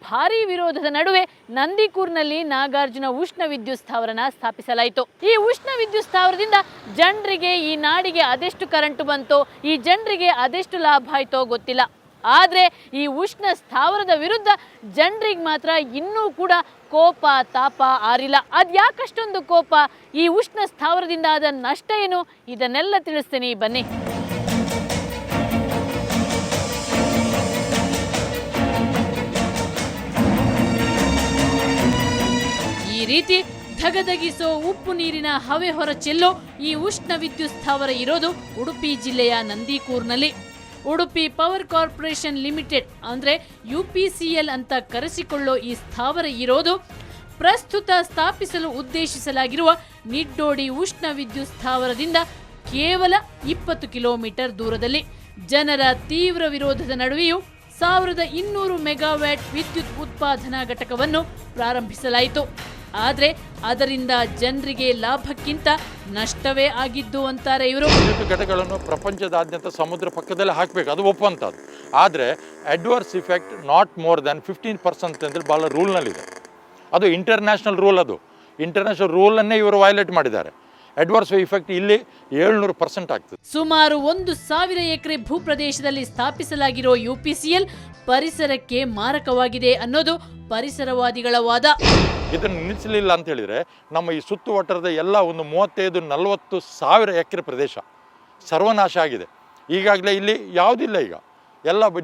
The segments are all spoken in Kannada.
ಭಾರೀ ವಿರೋಧದ ನಡುವೆ ನಂದಿಕೂರಿನಲ್ಲಿ ನಾಗಾರ್ಜುನ ಉಷ್ಣ ವಿದ್ಯುತ್ ಸ್ಥಾವರನ ಸ್ಥಾಪಿಸಲಾಯಿತು. ಈ ಉಷ್ಣ ವಿದ್ಯುತ್ ಸ್ಥಾವರದಿಂದ ಜನರಿಗೆ, ಈ ನಾಡಿಗೆ ಅದೆಷ್ಟು ಕರೆಂಟ್ ಬಂತೋ, ಈ ಜನರಿಗೆ ಅದೆಷ್ಟು ಲಾಭ ಆಯ್ತೋ ಗೊತ್ತಿಲ್ಲ. ಆದರೆ ಈ ಉಷ್ಣ ಸ್ಥಾವರದ ವಿರುದ್ಧ ಜನರಿಗೆ ಮಾತ್ರ ಇನ್ನೂ ಕೂಡ ಕೋಪ ತಾಪ ಆರಿಲ್ಲ. ಅದ್ಯಾಕಷ್ಟೊಂದು ಕೋಪ? ಈ ಉಷ್ಣ ಸ್ಥಾವರದಿಂದ ಆದ ನಷ್ಟ ಏನು? ಇದನ್ನೆಲ್ಲ ತಿಳಿಸ್ತೀನಿ, ಬನ್ನಿ. ಈ ರೀತಿ ಧಗಧಗಿಸೋ ಉಪ್ಪು ನೀರಿನ ಹವೆ ಹೊರ ಚೆಲ್ಲೋ ಈ ಉಷ್ಣ ವಿದ್ಯುತ್ ಸ್ಥಾವರ ಇರೋದು ಉಡುಪಿ ಜಿಲ್ಲೆಯ ನಂದಿಕೂರಿನಲ್ಲಿ. ಉಡುಪಿ ಪವರ್ ಕಾರ್ಪೊರೇಷನ್ ಲಿಮಿಟೆಡ್ ಅಂದರೆ UPCL ಅಂತ ಕರೆಸಿಕೊಳ್ಳೋ ಈ ಸ್ಥಾವರ ಇರೋದು ಪ್ರಸ್ತುತ ಸ್ಥಾಪಿಸಲು ಉದ್ದೇಶಿಸಲಾಗಿರುವ ನಿಡ್ಡೋಡಿ ಉಷ್ಣ ವಿದ್ಯುತ್ ಸ್ಥಾವರದಿಂದ ಕೇವಲ 20 ಕಿಲೋಮೀಟರ್ ದೂರದಲ್ಲಿ. ಜನರ ತೀವ್ರ ವಿರೋಧದ ನಡುವೆಯೂ 1200 ಮೆಗಾವ್ಯಾಟ್ ವಿದ್ಯುತ್ ಉತ್ಪಾದನಾ ಘಟಕವನ್ನು ಪ್ರಾರಂಭಿಸಲಾಯಿತು. ಆದರೆ ಅದರಿಂದ ಜನರಿಗೆ ಲಾಭಕ್ಕಿಂತ ನಷ್ಟವೇ ಆಗಿದ್ದು ಅಂತಾರೆ ಇವರು. ವಿದ್ಯುತ್ ಘಟಕಗಳನ್ನು ಪ್ರಪಂಚದಾದ್ಯಂತ ಸಮುದ್ರ ಪಕ್ಕದಲ್ಲೇ ಹಾಕಬೇಕು, ಅದು ಒಪ್ಪುವಂಥದ್ದು. ಆದರೆ adverse effect not more than 15% ಅಂತ ಭಾಳ ರೂಲ್ನಲ್ಲಿದೆ. ಅದು ಇಂಟರ್ನ್ಯಾಷನಲ್ ರೂಲ್. ಅದು ಇಂಟರ್ನ್ಯಾಷನಲ್ ರೂಲನ್ನೇ ಇವರು ವೈಲೇಟ್ ಮಾಡಿದ್ದಾರೆ. ಅಡ್ವರ್ಸ್ ಇಫೆಕ್ಟ್ ಇಲ್ಲಿ 700% ಆಗ್ತದೆ. ಸುಮಾರು 1000 ಎಕರೆ ಭೂಪ್ರದೇಶದಲ್ಲಿ ಸ್ಥಾಪಿಸಲಾಗಿರೋ UPCL ಪರಿಸರಕ್ಕೆ ಮಾರಕವಾಗಿದೆ ಅನ್ನೋದು ಪರಿಸರವಾದಿಗಳ ವಾದ. ಇದನ್ನು ನಿಲ್ಲಿಸಲಿಲ್ಲ ಅಂತ ಹೇಳಿದರೆ ನಮ್ಮ ಈ ಸುತ್ತುವಟ್ಟರದ ಎಲ್ಲ ಒಂದು 35-40 ಸಾವಿರ ಎಕರೆ ಪ್ರದೇಶ ಸರ್ವನಾಶ ಆಗಿದೆ. ಈಗಾಗಲೇ ಇಲ್ಲಿ ಯಾವುದಿಲ್ಲ. ಈಗ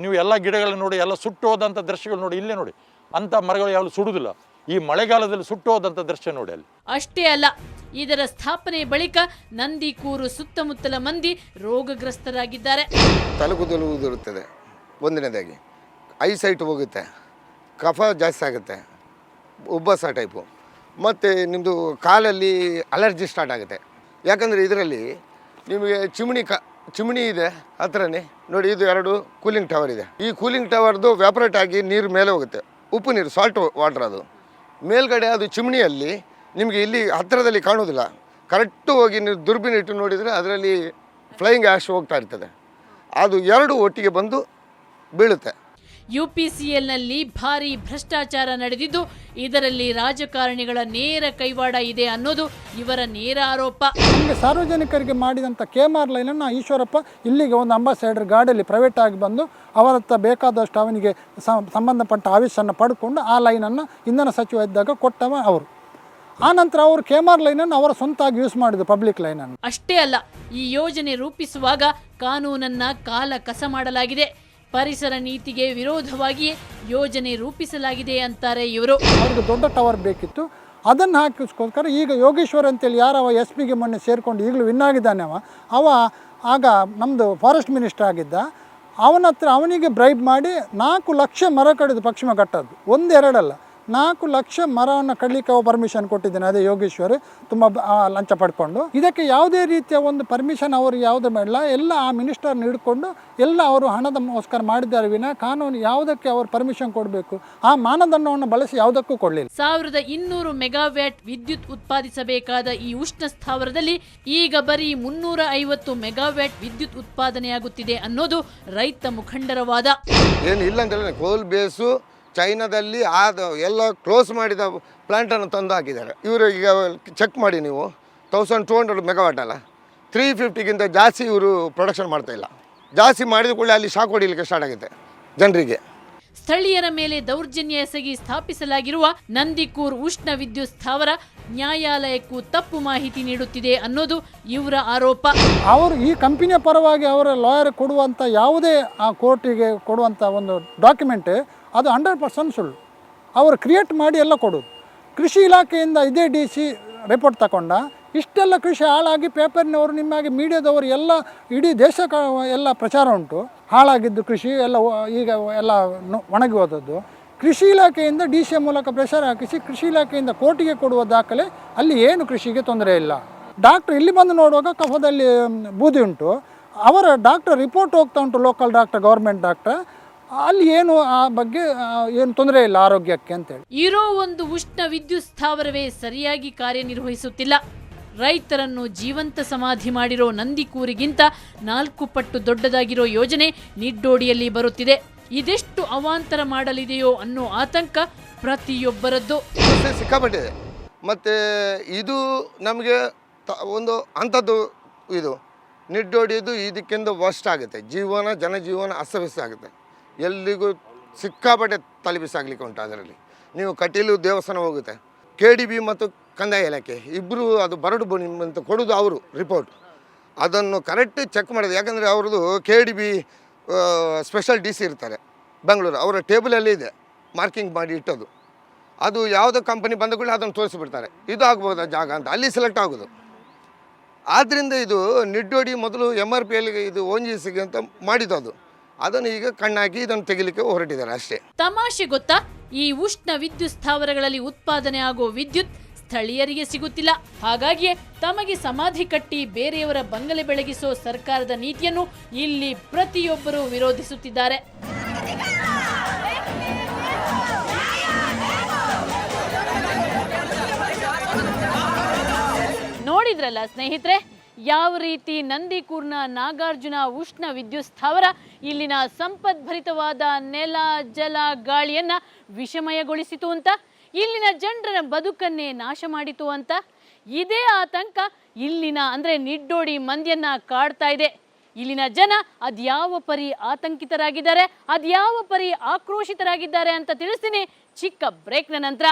ನೀವು ಎಲ್ಲ ಗಿಡಗಳನ್ನು ನೋಡಿ, ಎಲ್ಲ ಸುಟ್ಟು ಹೋದಂಥ ದೃಶ್ಯಗಳು ನೋಡಿ. ಇಲ್ಲೇ ನೋಡಿ, ಅಂಥ ಮರಗಳು ಯಾವುದು ಸುಡುವುದಿಲ್ಲ. ಈ ಮಳೆಗಾಲದಲ್ಲಿ ಸುಟ್ಟು ಹೋದಂಥ ದೃಶ್ಯ ನೋಡಿ ಅಲ್ಲಿ. ಅಷ್ಟೇ ಅಲ್ಲ, ಇದರ ಸ್ಥಾಪನೆ ಬಳಿಕ ನಂದಿಕೂರು ಸುತ್ತಮುತ್ತಲ ಮಂದಿ ರೋಗಗ್ರಸ್ತರಾಗಿದ್ದಾರೆ. ತಲೆಕೂದಲು ಉದುರುತ್ತದೆ, ಒಂದನೇದಾಗಿ ಐಸೈಟ್ ಹೋಗುತ್ತೆ, ಕಫ ಜಾಸ್ತಿ ಆಗುತ್ತೆ, ಉಬ್ಬಸ ಟೈಪು, ಮತ್ತು ನಿಮ್ಮದು ಕಾಲಲ್ಲಿ ಅಲರ್ಜಿ ಸ್ಟಾರ್ಟ್ ಆಗುತ್ತೆ. ಯಾಕಂದರೆ ಇದರಲ್ಲಿ ನಿಮಗೆ ಚಿಮಣಿ ಇದೆ ಹತ್ರನೇ ನೋಡಿ. ಇದು 2 ಕೂಲಿಂಗ್ ಟವರ್ ಇದೆ. ಈ ಕೂಲಿಂಗ್ ಟವರ್ದು ವ್ಯಾಪರೇಟ್ ಆಗಿ ನೀರು ಮೇಲೆ ಹೋಗುತ್ತೆ, ಉಪ್ಪು ನೀರು, ಸಾಲ್ಟ್ ವಾಟರ್. ಅದು ಮೇಲ್ಗಡೆ ಅದು ಚಿಮಣಿಯಲ್ಲಿ ನಿಮಗೆ ಇಲ್ಲಿ ಹತ್ತಿರದಲ್ಲಿ ಕಾಣೋದಿಲ್ಲ. ಕರೆಕ್ಟು ಹೋಗಿ ನೀವು ದುರ್ಬಿನ್ ಇಟ್ಟು ನೋಡಿದರೆ ಅದರಲ್ಲಿ ಫ್ಲೈಯಿಂಗ್ ಆ್ಯಶ್ ಹೋಗ್ತಾ ಇರ್ತದೆ. ಅದು 2 ಒಟ್ಟಿಗೆ ಬಂದು ಬೀಳುತ್ತೆ. UPCLನಲ್ಲಿ ಭಾರೀ ಭ್ರಷ್ಟಾಚಾರ ನಡೆದಿದ್ದು ಇದರಲ್ಲಿ ರಾಜಕಾರಣಿಗಳ ನೇರ ಕೈವಾಡ ಇದೆ ಅನ್ನೋದು ಇವರ ನೇರ ಆರೋಪ. ನಮಗೆ ಸಾರ್ವಜನಿಕರಿಗೆ ಮಾಡಿದಂಥ KMR ಲೈನನ್ನು ಈಶ್ವರಪ್ಪ ಇಲ್ಲಿಗೆ ಒಂದು ಅಂಬಾಸಡರ್ ಗಾಡಿಯಲ್ಲಿ ಪ್ರೈವೇಟ್ ಆಗಿ ಬಂದು ಅವರತ್ತ ಬೇಕಾದಷ್ಟು ಅವನಿಗೆ ಸಂಬಂಧಪಟ್ಟ ಆವೇಶವನ್ನು ಪಡ್ಕೊಂಡು ಆ ಲೈನನ್ನು ಇಂಧನ ಸಚಿವ ಇದ್ದಾಗ ಕೊಟ್ಟವ ಅವರು. ಆನಂತರ ಅವರು KMR ಲೈನನ್ನು ಅವರ ಸ್ವಂತಾಗಿ ಯೂಸ್ ಮಾಡಿದ್ರು, ಪಬ್ಲಿಕ್ ಲೈನನ್ನು. ಅಷ್ಟೇ ಅಲ್ಲ, ಈ ಯೋಜನೆ ರೂಪಿಸುವಾಗ ಕಾನೂನನ್ನ ಕಾಲ ಕಸ ಮಾಡಲಾಗಿದೆ. ಪರಿಸರ ನೀತಿಗೆ ವಿರೋಧವಾಗಿಯೇ ಯೋಜನೆ ರೂಪಿಸಲಾಗಿದೆ ಅಂತಾರೆ ಇವರು. ಅವ್ರಿಗೆ ದೊಡ್ಡ ಟವರ್ ಬೇಕಿತ್ತು, ಅದನ್ನು ಹಾಕಿಸ್ಕೋಸ್ಕರ ಈಗ ಯೋಗೇಶ್ವರ್ ಅಂತೇಳಿ ಯಾರವ SP ಗೆ ಮೊನ್ನೆ ಸೇರಿಕೊಂಡು ಈಗಲೂ ವಿನ್ ಆಗಿದ್ದಾನೆ. ಅವ ಆಗ ನಮ್ಮದು ಫಾರೆಸ್ಟ್ ಮಿನಿಸ್ಟರ್ ಆಗಿದ್ದ. ಅವನ ಹತ್ರ ಅವನಿಗೆ ಬ್ರೈಬ್ ಮಾಡಿ 4 ಲಕ್ಷ ಮರ ಕಡಿದು ಪಶ್ಚಿಮ ಘಟ್ಟದ್ದು, 1-2 ಅಲ್ಲ, 4 ಲಕ್ಷ ಮರವನ್ನು ಕಡಲಿಕ್ಕೆ ಅವ ಪರ್ಮಿಷನ್ ಕೊಟ್ಟಿದ್ದಾನೆ. ಅದೇ ಯೋಗೇಶ್ವರ್ ತುಂಬ ಲಂಚ ಪಡ್ಕೊಂಡು. ಇದಕ್ಕೆ ಯಾವುದೇ ರೀತಿಯ ಒಂದು ಪರ್ಮಿಷನ್ ಅವರು ಯಾವುದೇ ಮಾಡಿಲ್ಲ. ಎಲ್ಲ ಆ ಮಿನಿಸ್ಟರ್ನ ಹಿಡ್ಕೊಂಡು ಎಲ್ಲ ಅವರು ಹಣದಗೋಸ್ಕರ ಮಾಡಿದ್ದಾರೆ ವಿನ ಕಾನೂನು ಯಾವುದಕ್ಕೆ ಅವರು ಪರ್ಮಿಷನ್ ಕೊಡಬೇಕು ಆ ಮಾನದಂಡವನ್ನು ಬಳಸಿ ಯಾವುದಕ್ಕೂ ಕೊಡಲಿಲ್ಲ. 1200 ಮೆಗಾವ್ಯಾಟ್ ವಿದ್ಯುತ್ ಉತ್ಪಾದಿಸಬೇಕಾದ ಈ ಉಷ್ಣ ಸ್ಥಾವರದಲ್ಲಿ ಈಗ ಬರೀ 350 ಮೆಗಾವ್ಯಾಟ್ ವಿದ್ಯುತ್ ಉತ್ಪಾದನೆಯಾಗುತ್ತಿದೆ ಅನ್ನೋದು ರೈತ ಮುಖಂಡರ ವಾದ. ಏನು ಇಲ್ಲ ಅಂತ ಕೋಲ್ ಬೇಸು ಚೈನಾದಲ್ಲಿ ಎಲ್ಲ ಕ್ಲೋಸ್ ಮಾಡಿದ ಪ್ಲಾಂಟನ್ನು ತಂದು ಹಾಕಿದ್ದಾರೆ ಇವರು. ಈಗ ಚೆಕ್ ಮಾಡಿ ನೀವು, 1200 ಮೆಗಾವಾಟ್ ಅಲ್ಲ, 350ಗಿಂತ ಜಾಸ್ತಿ ಇವರು ಪ್ರೊಡಕ್ಷನ್ ಮಾಡ್ತಾಯಿಲ್ಲ. ಜಾಸ್ತಿ ಮಾಡಿದ ಕೂಡಲೇ ಅಲ್ಲಿ ಶಾಕ್ ಹೊಡಿಲಿಕ್ಕೆ ಸ್ಟಾರ್ಟ್ ಆಗುತ್ತೆ ಜನರಿಗೆ. ಸ್ಥಳೀಯರ ಮೇಲೆ ದೌರ್ಜನ್ಯ ಎಸಗಿ ಸ್ಥಾಪಿಸಲಾಗಿರುವ ನಂದಿಕೂರ್ ಉಷ್ಣ ವಿದ್ಯುತ್ ಸ್ಥಾವರ ನ್ಯಾಯಾಲಯಕ್ಕೂ ತಪ್ಪು ಮಾಹಿತಿ ನೀಡುತ್ತಿದೆ ಅನ್ನೋದು ಇವರ ಆರೋಪ. ಅವರು ಈ ಕಂಪನಿಯ ಪರವಾಗಿ ಅವರ ಲಾಯರ್ ಕೊಡುವಂಥ ಯಾವುದೇ ಆ ಕೋರ್ಟಿಗೆ ಕೊಡುವಂಥ ಒಂದು ಡಾಕ್ಯುಮೆಂಟ್ ಅದು 100% ಸುಳ್ಳು. ಅವರು ಕ್ರಿಯೇಟ್ ಮಾಡಿ ಎಲ್ಲ ಕೊಡೋದು. ಕೃಷಿ ಇಲಾಖೆಯಿಂದ ಇದೇ DC ರಿಪೋರ್ಟ್ ತಗೊಂಡ ಇಷ್ಟೆಲ್ಲ ಕೃಷಿ ಹಾಳಾಗಿ ಪೇಪರ್ನವರು, ನಿಮಗೆ ಮೀಡಿಯಾದವರು ಎಲ್ಲ ಇಡೀ ದೇಶಕ್ಕೆ ಎಲ್ಲ ಪ್ರಚಾರ ಉಂಟು. ಹಾಳಾಗಿದ್ದು ಕೃಷಿ ಎಲ್ಲ ಈಗ ಎಲ್ಲ ಒಣಗಿ ಹೋದದ್ದು. ಕೃಷಿ ಇಲಾಖೆಯಿಂದ DC ಮೂಲಕ ಪ್ರೆಷರ್ ಹಾಕಿಸಿ ಕೃಷಿ ಇಲಾಖೆಯಿಂದ ಕೋರ್ಟಿಗೆ ಕೊಡುವ ದಾಖಲೆ ಅಲ್ಲಿ ಏನು ಕೃಷಿಗೆ ತೊಂದರೆ ಇಲ್ಲ. ಡಾಕ್ಟ್ರ್ ಇಲ್ಲಿ ಬಂದು ನೋಡುವಾಗ ಕಫದಲ್ಲಿ ಬೂದಿ ಉಂಟು. ಅವರ ಡಾಕ್ಟರ್ ರಿಪೋರ್ಟ್ ಹೋಗ್ತಾ ಉಂಟು, ಲೋಕಲ್ ಡಾಕ್ಟರ್, ಗೌರ್ಮೆಂಟ್ ಡಾಕ್ಟರ್, ಅಲ್ಲಿ ಏನು ಆ ಬಗ್ಗೆ ಏನು ತೊಂದರೆ ಇಲ್ಲ ಆರೋಗ್ಯಕ್ಕೆ ಅಂತೇಳಿ. ಇರೋ ಒಂದು ಉಷ್ಣ ವಿದ್ಯುತ್ ಸ್ಥಾವರವೇ ಸರಿಯಾಗಿ ಕಾರ್ಯನಿರ್ವಹಿಸುತ್ತಿಲ್ಲ. ರೈತರನ್ನು ಜೀವಂತ ಸಮಾಧಿ ಮಾಡಿರೋ ನಂದಿಕೂರಿಗಿಂತ 4 ಪಟ್ಟು ದೊಡ್ಡದಾಗಿರೋ ಯೋಜನೆ ನಿಡ್ಡೋಡಿಯಲ್ಲಿ ಬರುತ್ತಿದೆ. ಇದೆಷ್ಟು ಅವಾಂತರ ಮಾಡಲಿದೆಯೋ ಅನ್ನೋ ಆತಂಕ ಪ್ರತಿಯೊಬ್ಬರದ್ದು. ಸಿಕ್ಕಾಪಟ್ಟಿದೆ. ಮತ್ತು ಇದು ನಮಗೆ ಒಂದು ಅಂಥದ್ದು ಇದು ನಿಡ್ಡೊಡೆಯೋದು ಇದಕ್ಕಿಂತ ವರ್ಸ್ಟ್ ಆಗುತ್ತೆ. ಜನಜೀವನ ಅಸ್ತವ್ಯಸ್ತ ಆಗುತ್ತೆ. ಎಲ್ಲಿಗೂ ಸಿಕ್ಕಾಪಟ್ಟೆ ತಲೆಬಿಸಾಗಲಿಕ್ಕೆ ಉಂಟು. ಅದರಲ್ಲಿ ನೀವು ಕಟೀಲು ದೇವಸ್ಥಾನ ಹೋಗುತ್ತೆ, KDB ಮತ್ತು ಕಂದಾಯ ಇಲಾಖೆ ಇಬ್ಬರು ಅದು ಬರಡು ಭೂಮಿ ಅಂತ ಕೊಡೋದು ಅವರು ರಿಪೋರ್ಟ್. ಅದನ್ನು ಕರೆಕ್ಟ್ ಚೆಕ್ ಮಾಡೋದು. ಯಾಕಂದರೆ ಅವ್ರದ್ದು KDB ಸ್ಪೆಷಲ್ DC ಇರ್ತಾರೆ ಬೆಂಗಳೂರು, ಅವರ ಟೇಬಲಲ್ಲಿ ಇದೆ ಮಾರ್ಕಿಂಗ್ ಮಾಡಿ ಇಟ್ಟೋದು. ಅದು ಯಾವುದೋ ಕಂಪನಿ ಬಂದ ಕೂಡ ಅದನ್ನು ತೋರಿಸಿಬಿಡ್ತಾರೆ, ಇದು ಆಗ್ಬೋದಾ ಜಾಗ ಅಂತ, ಅಲ್ಲಿ ಸೆಲೆಕ್ಟ್ ಆಗೋದು. ಆದ್ದರಿಂದ ಇದು ನಿಡ್ಡೋಡಿ ಮೊದಲು MRPಯಲ್ಲಿ ಇದು ONGCಗೆ ಅಂತ ಮಾಡಿದ್ದು, ಅದನ್ನು ಈಗ ಕಣ್ಣಾಕಿ ಇದನ್ನು ತೆಗಿಲಿಕ್ಕೆ ಹೊರಟಿದ್ದಾರೆ ಅಷ್ಟೇ. ತಮಾಷೆ ಗೊತ್ತಾ, ಈ ಉಷ್ಣ ವಿದ್ಯುತ್ ಸ್ಥಾವರಗಳಲ್ಲಿ ಉತ್ಪಾದನೆ ಆಗೋ ವಿದ್ಯುತ್ ಸ್ಥಳೀಯರಿಗೆ ಸಿಗುತ್ತಿಲ್ಲ. ಹಾಗಾಗಿಯೇ ತಮಗೆ ಸಮಾಧಿ ಕಟ್ಟಿ ಬೇರೆಯವರ ಬಂಗಲೆ ಬೆಳಗಿಸೋ ಸರ್ಕಾರದ ನೀತಿಯನ್ನು ಇಲ್ಲಿ ಪ್ರತಿಯೊಬ್ಬರು ವಿರೋಧಿಸುತ್ತಿದ್ದಾರೆ. ನೋಡಿದ್ರಲ್ಲ ಸ್ನೇಹಿತರೆ, ಯಾವ ರೀತಿ ನಂದಿಕೂರ್ನ ನಾಗಾರ್ಜುನ ಉಷ್ಣ ವಿದ್ಯುತ್ ಸ್ಥಾವರ ಇಲ್ಲಿನ ಸಂಪದ್ಭರಿತವಾದ ನೆಲ, ಜಲ, ಗಾಳಿಯನ್ನ ವಿಷಮಯಗೊಳಿಸಿತು ಅಂತ, ಇಲ್ಲಿನ ಜನರ ಬದುಕನ್ನೇ ನಾಶ ಮಾಡಿತು ಅಂತ. ಇದೇ ಆತಂಕ ಇಲ್ಲಿನ ಅಂದರೆ ನಿಡ್ಡೋಡಿ ಮಂದಿಯನ್ನ ಕಾಡ್ತಾ ಇದೆ. ಇಲ್ಲಿನ ಜನ ಅದ್ಯಾವ ಪರಿ ಆತಂಕಿತರಾಗಿದ್ದಾರೆ, ಅದ್ಯಾವ ಪರಿ ಆಕ್ರೋಶಿತರಾಗಿದ್ದಾರೆ ಅಂತ ತಿಳಿಸ್ತೀನಿ ಚಿಕ್ಕ ಬ್ರೇಕ್ನ ನಂತರ.